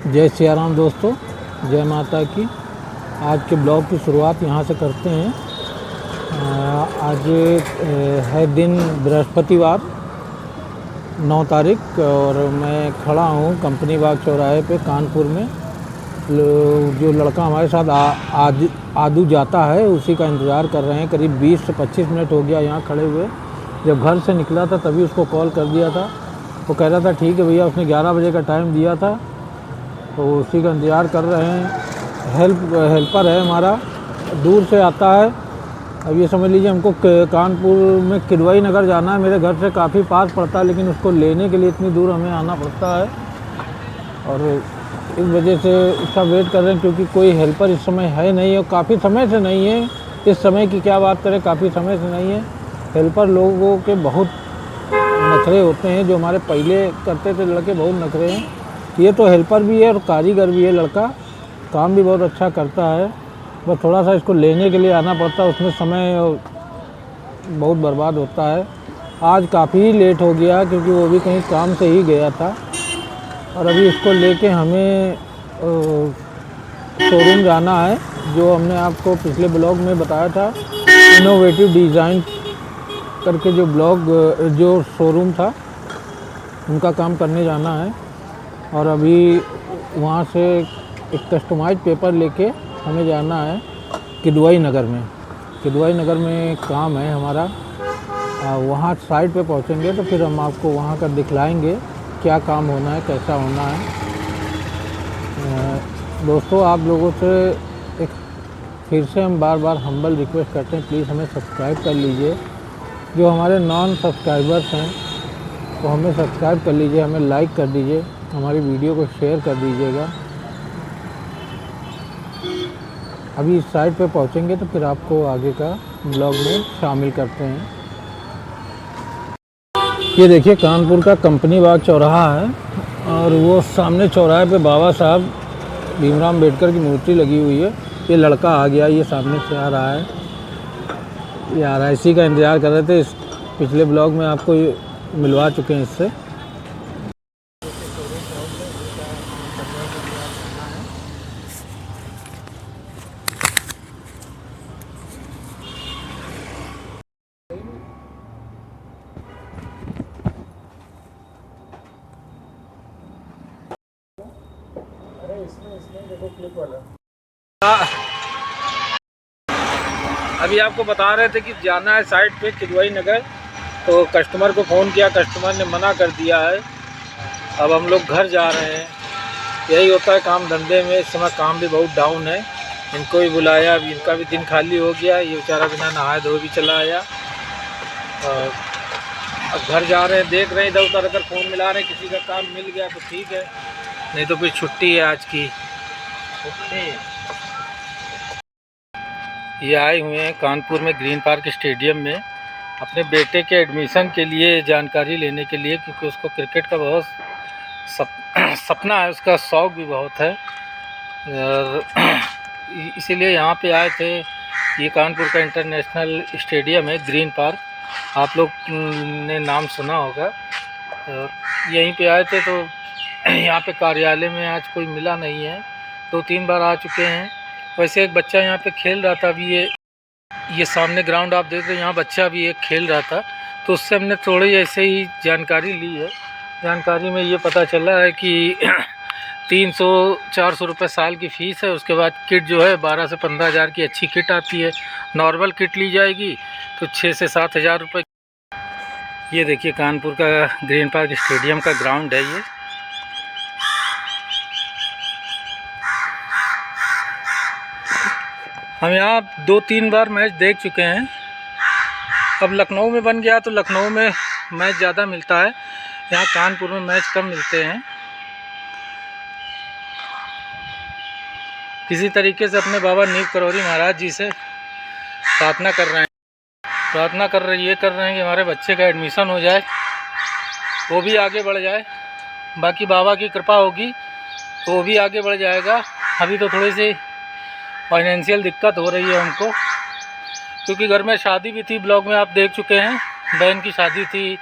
जय सिया राम दोस्तों, जय माता की। आज के ब्लॉग की शुरुआत यहाँ से करते हैं। आज है दिन बृहस्पतिवार 9 तारीख और मैं खड़ा हूँ कंपनी बाग चौराहे पे कानपुर में। जो लड़का हमारे साथ आदू जाता है उसी का इंतज़ार कर रहे हैं। करीब 20 से 25 मिनट हो गया यहाँ खड़े हुए। जब घर से निकला था तभी उसको कॉल कर दिया था। वो कह रहा था ठीक है भैया, उसने 11 बजे का टाइम दिया था तो उसी का इंतज़ार कर रहे हैं। हेल्पर है हमारा, दूर से आता है। अब ये समझ लीजिए हमको कानपुर में किदवई नगर जाना है। मेरे घर से काफ़ी पास पड़ता है लेकिन उसको लेने के लिए इतनी दूर हमें आना पड़ता है और इस वजह से उसका वेट कर रहे हैं क्योंकि कोई हेल्पर इस समय है नहीं और काफ़ी समय से नहीं है। इस समय की क्या बात करें, काफ़ी समय से नहीं है। हेल्पर लोगों के बहुत नखरे होते हैं, जो हमारे पहले करते थे लड़के बहुत नखरे हैं। ये तो हेल्पर भी है और कारीगर भी है लड़का, काम भी बहुत अच्छा करता है। बस थोड़ा सा इसको लेने के लिए आना पड़ता है, उसमें समय बहुत बर्बाद होता है। आज काफ़ी लेट हो गया क्योंकि वो भी कहीं काम से ही गया था और अभी इसको लेके हमें शोरूम जाना है। जो हमने आपको पिछले ब्लॉग में बताया था, इनोवेटिव डिज़ाइन करके जो शोरूम था उनका काम करने जाना है। और अभी वहाँ से एक कस्टमाइज पेपर लेके हमें जाना है किदवई नगर में। किदवई नगर में काम है हमारा। वहाँ साइट पे पहुँचेंगे तो फिर हम आपको वहाँ का दिखलाएंगे क्या काम होना है, कैसा होना है। दोस्तों, आप लोगों से एक फिर से हम बार बार हम्बल रिक्वेस्ट करते हैं, प्लीज़ हमें सब्सक्राइब कर लीजिए। जो हमारे नॉन सब्सक्राइबर्स हैं तो हमें सब्सक्राइब कर लीजिए, हमें लाइक कर दीजिए, हमारी वीडियो को शेयर कर दीजिएगा। अभी इस साइट पे पहुंचेंगे तो फिर आपको आगे का ब्लॉग में शामिल करते हैं। ये देखिए कानपुर का कंपनी बाग चौराहा है और वो सामने चौराहे पे बाबा साहब भीमराव अम्बेडकर की मूर्ति लगी हुई है। ये लड़का आ गया, ये सामने से आ रहा है, ये आ रहा है। इसी का इंतज़ार कर रहे थे। इस पिछले ब्लॉग में आपको मिलवा चुके हैं इससे। इसमें देखो क्लिक वाला। अभी आपको बता रहे थे कि जाना है साइट पे किदवई नगर, तो कस्टमर को फ़ोन किया, कस्टमर ने मना कर दिया है। अब हम लोग घर जा रहे हैं। यही होता है काम धंधे में, इस समय काम भी बहुत डाउन है। इनको भी बुलाया, अभी इनका भी दिन खाली हो गया। ये बेचारा बिना नहाए धोए भी चला आया और अब घर जा रहे हैं। देख रहे हैं इधर उधर, अगर फ़ोन मिला रहे हैं, किसी का काम मिल गया तो ठीक है, नहीं तो फिर छुट्टी है आज की। ये आए हुए हैं कानपुर में ग्रीन पार्क स्टेडियम में अपने बेटे के एडमिशन के लिए जानकारी लेने के लिए, क्योंकि उसको क्रिकेट का बहुत सपना है, उसका शौक़ भी बहुत है और इसीलिए यहाँ पे आए थे। ये कानपुर का इंटरनेशनल स्टेडियम है ग्रीन पार्क, आप लोग ने नाम सुना होगा। यहीं पे आए थे तो यहाँ पे कार्यालय में आज कोई मिला नहीं है, 2-3 बार आ चुके हैं। वैसे एक बच्चा यहाँ पे खेल रहा था। अभी ये सामने ग्राउंड आप देख रहे हैं, यहाँ बच्चा भी एक खेल रहा था, तो उससे हमने थोड़ी ऐसे ही जानकारी ली है। जानकारी में ये पता चला है कि 300-400 रुपये साल की फ़ीस है। उसके बाद किट जो है 12 से 15 हज़ार की अच्छी किट आती है। नॉर्मल किट ली जाएगी तो 6 से 7 हज़ार रुपये। ये देखिए कानपुर का ग्रीन पार्क स्टेडियम का ग्राउंड है ये। हम यहाँ 2-3 बार मैच देख चुके हैं। अब लखनऊ में बन गया तो लखनऊ में मैच ज़्यादा मिलता है, यहाँ कानपुर में मैच कम मिलते हैं। किसी तरीके से अपने बाबा नीव करौरी महाराज जी से प्रार्थना कर रहे हैं कि हमारे बच्चे का एडमिशन हो जाए, वो भी आगे बढ़ जाए। बाकी बाबा की कृपा होगी तो वो भी आगे बढ़ जाएगा। अभी तो थोड़ी सी फाइनेंशियल दिक्कत हो रही है हमको, क्योंकि घर में शादी भी थी। ब्लॉग में आप देख चुके हैं, बहन की शादी थी।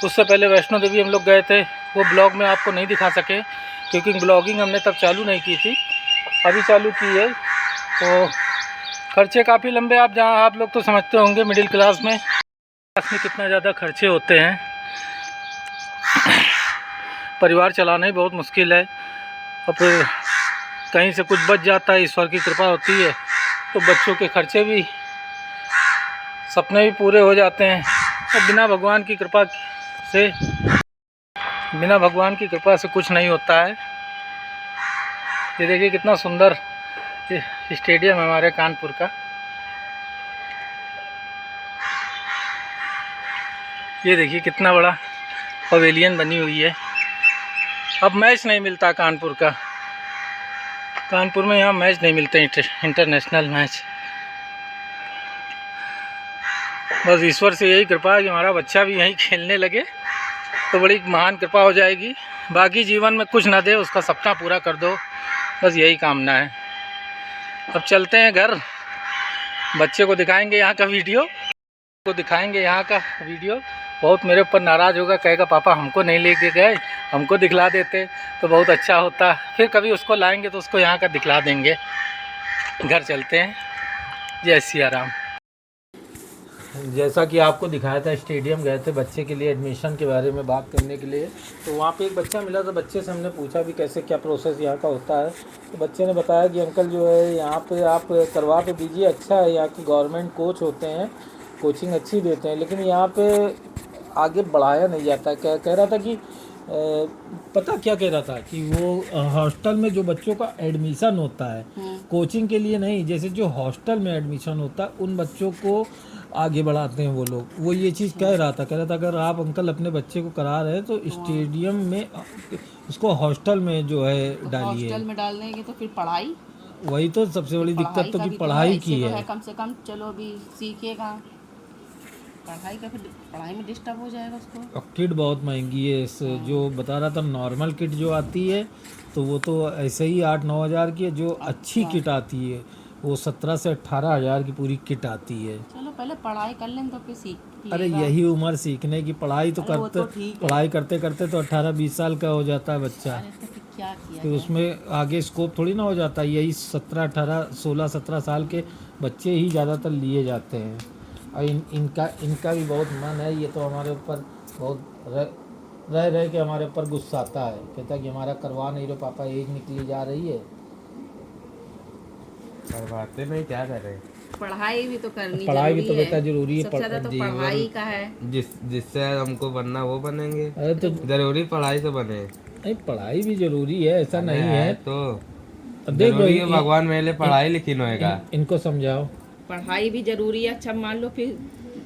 उससे पहले वैष्णो देवी हम लोग गए थे, वो ब्लॉग में आपको नहीं दिखा सके, क्योंकि ब्लॉगिंग हमने तब चालू नहीं की थी, अभी चालू की है। तो खर्चे काफ़ी लंबे, आप लोग तो समझते होंगे मिडिल क्लास में कितना ज़्यादा खर्चे होते हैं। परिवार चलाना ही बहुत मुश्किल है, और फिर कहीं से कुछ बच जाता है, ईश्वर की कृपा होती है तो बच्चों के खर्चे भी, सपने भी पूरे हो जाते हैं। और बिना भगवान की कृपा से कुछ नहीं होता है। ये देखिए कितना सुंदर स्टेडियम है हमारे कानपुर का। ये देखिए कितना बड़ा पवेलियन बनी हुई है। अब मैच नहीं मिलता कानपुर का, कानपुर में यहाँ मैच नहीं मिलते इंटरनेशनल मैच। बस ईश्वर से यही कृपा है कि हमारा बच्चा भी यहीं खेलने लगे तो बड़ी महान कृपा हो जाएगी। बाकी जीवन में कुछ ना दे, उसका सपना पूरा कर दो, बस यही कामना है। अब चलते हैं घर, बच्चे को दिखाएंगे यहाँ का वीडियो। बहुत मेरे ऊपर नाराज़ होगा, कहेगा पापा हमको नहीं लेके गए, हमको दिखला देते तो बहुत अच्छा होता। फिर कभी उसको लाएंगे तो उसको यहाँ का दिखला देंगे। घर चलते हैं। जय सिया राम। जैसा कि आपको दिखाया था, स्टेडियम गए थे बच्चे के लिए एडमिशन के बारे में बात करने के लिए। तो वहाँ पे एक बच्चा मिला, तो बच्चे से हमने पूछा भी कैसे क्या प्रोसेस यहाँ का होता है। तो बच्चे ने बताया कि अंकल जो है यहाँ पे आप करवा तो दीजिए, अच्छा है, यहाँ की गवर्नमेंट कोच होते हैं, कोचिंग अच्छी देते हैं, लेकिन यहाँ पे आगे बढ़ाया नहीं जाता। कह रहा था कि पता क्या कह रहा था कि वो हॉस्टल में जो बच्चों का एडमिशन होता है, कोचिंग के लिए नहीं, जैसे जो हॉस्टल में एडमिशन होता है उन बच्चों को आगे बढ़ाते हैं वो लोग। वो ये चीज़ कह रहा था अगर आप अंकल अपने बच्चे को करा रहे हैं तो स्टेडियम में उसको हॉस्टल में जो है डालिए। हॉस्टल में डालने की तो फिर पढ़ाई, वही तो सबसे बड़ी दिक्कत तो कि पढ़ाई की है। कम से कम चलो अभी सीखेगा, पढ़ाई में डिस्टर्ब हो जाएगा उसको। और किट बहुत महंगी है। जो बता रहा था नॉर्मल किट जो आती है तो वो तो ऐसे ही 8-9 हज़ार की है। जो अच्छी किट आती है वो 17 से 18 हज़ार की पूरी किट आती है। चलो पहले पढ़ाई कर लें तो फिर सीख। अरे यही उम्र सीखने की, पढ़ाई तो पढ़ाई करते करते तो 18-20 साल का हो जाता है बच्चा। तो क्या किया फिर उसमें आगे स्कोप थोड़ी ना हो जाता। यही 17-18-16-17 साल के बच्चे ही ज़्यादातर लिए जाते हैं। और इनका भी बहुत मन है। ये तो हमारे ऊपर बहुत रह के हमारे ऊपर गुस्सा आता है, कहता है कि हमारा करवा नहीं रहे पापा, एज निकली जा रही है। करवाते नहीं, क्या करें, पढ़ाई भी तो करनी, पढ़ाई भी तो बेटा जरूरी है। सबसे ज़्यादा तो पढ़ाई का है। जिससे हमको बनना वो बनेंगे। अरे तो जरूरी पढ़ाई तो बने, नहीं पढ़ाई भी जरूरी है, ऐसा नहीं है तो देखो भगवान मेरे पढ़ाई लिखी होएगा। इनको समझाओ, पढ़ाई भी जरूरी है। अच्छा मान लो फिर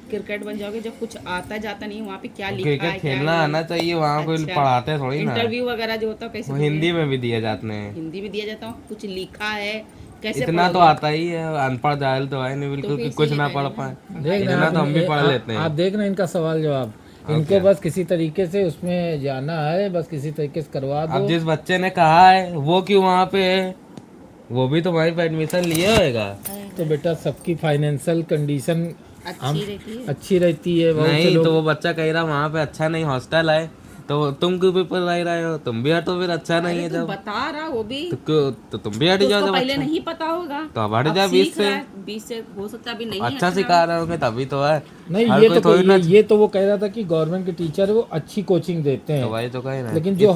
क्रिकेट बन जाओगे, जब कुछ आता जाता नहीं वहाँ पे क्या लिखा है, क्रिकेट खेलना आना चाहिए, वहाँ कोई पढ़ाते थोड़ी ना। इंटरव्यू वगैरह जो होता है कैसे हिंदी में भी दिए जाते हैं, हिंदी में दिया जाता है, कुछ लिखा है कैसे इतना तो आता ही है। अनपढ़ जाहिल तो है नहीं बिल्कुल कि कुछ ना पढ़ पाए, इतना तो हम भी पढ़ लेते हैं। आप देख रहे इनका सवाल जवाब, इनको बस किसी तरीके से उसमें जाना है, बस किसी तरीके से करवा दो। अब जिस बच्चे ने कहा है वो क्यों वहाँ पे है, वो भी तो वहीं पे एडमिशन लिए होएगा। तो बेटा सबकी फाइनेंशियल कंडीशन अच्छी रहती है। नहीं तो वो बच्चा कह रहा वहाँ पे अच्छा नहीं, हॉस्टल है, तो तुम क्यों पेपर ला रहे हो, तुम भी हटो, फिर अच्छा नहीं है जब बता रहा वो भी तो तुम भी हट जाओ। जब पहले नहीं पता होगा तो अब हट जाओ 20 से हो सकता है अभी नहीं अच्छा सिखा रहे होंगे तभी तो है। नहीं ये तो वो कह रहा था कि गवर्नमेंट के टीचर वो अच्छी कोचिंग देते हैं, तो वही तो कह रहे हैं। लेकिन जो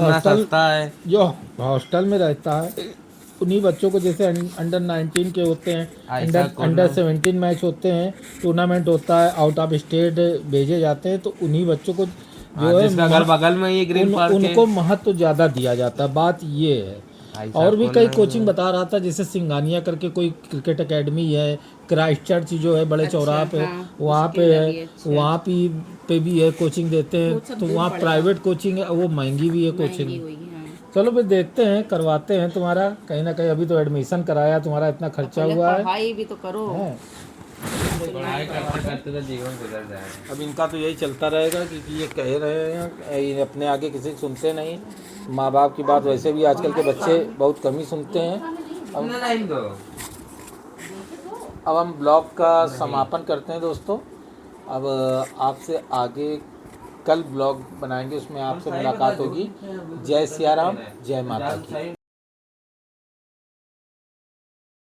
हॉस्टल में रहता है उन्हीं बच्चों को, जैसे अंडर 19 के होते हैं, अंडर 17 मैच होते हैं, टूर्नामेंट होता है, आउट ऑफ स्टेट भेजे जाते हैं, तो उन्हीं बच्चों को जो है अगल बगल में ये ग्रीन पार्क उनको महत्व ज़्यादा दिया जाता है। बात ये है। और भी कई कोचिंग बता रहा था, जैसे सिंगानिया करके कोई क्रिकेट एकेडमी है, क्राइस्ट चर्च जो है बड़े चौराहा पे, वहाँ पे है, वहाँ पे भी है, कोचिंग देते हैं। तो वहाँ प्राइवेट कोचिंग है, वो महंगी भी है कोचिंग। चलो फिर देखते हैं, करवाते हैं तुम्हारा कहीं ना कहीं। अभी तो एडमिशन कराया, तुम्हारा इतना खर्चा हुआ है, पढ़ाई भी तो करो। पढ़ाई करते करते तो जीवन गुजर जाएगा। अब इनका तो यही चलता रहेगा क्योंकि ये कह रहे हैं, ये अपने आगे किसी सुनते नहीं। माँ बाप की बात वैसे भी आजकल के बच्चे बहुत कम ही सुनते हैं। अब हम ब्लॉग का समापन करते हैं दोस्तों। अब आपसे आगे कल ब्लॉग बनाएंगे, उसमें आपसे मुलाकात होगी। जय सिया राम, जय माता की।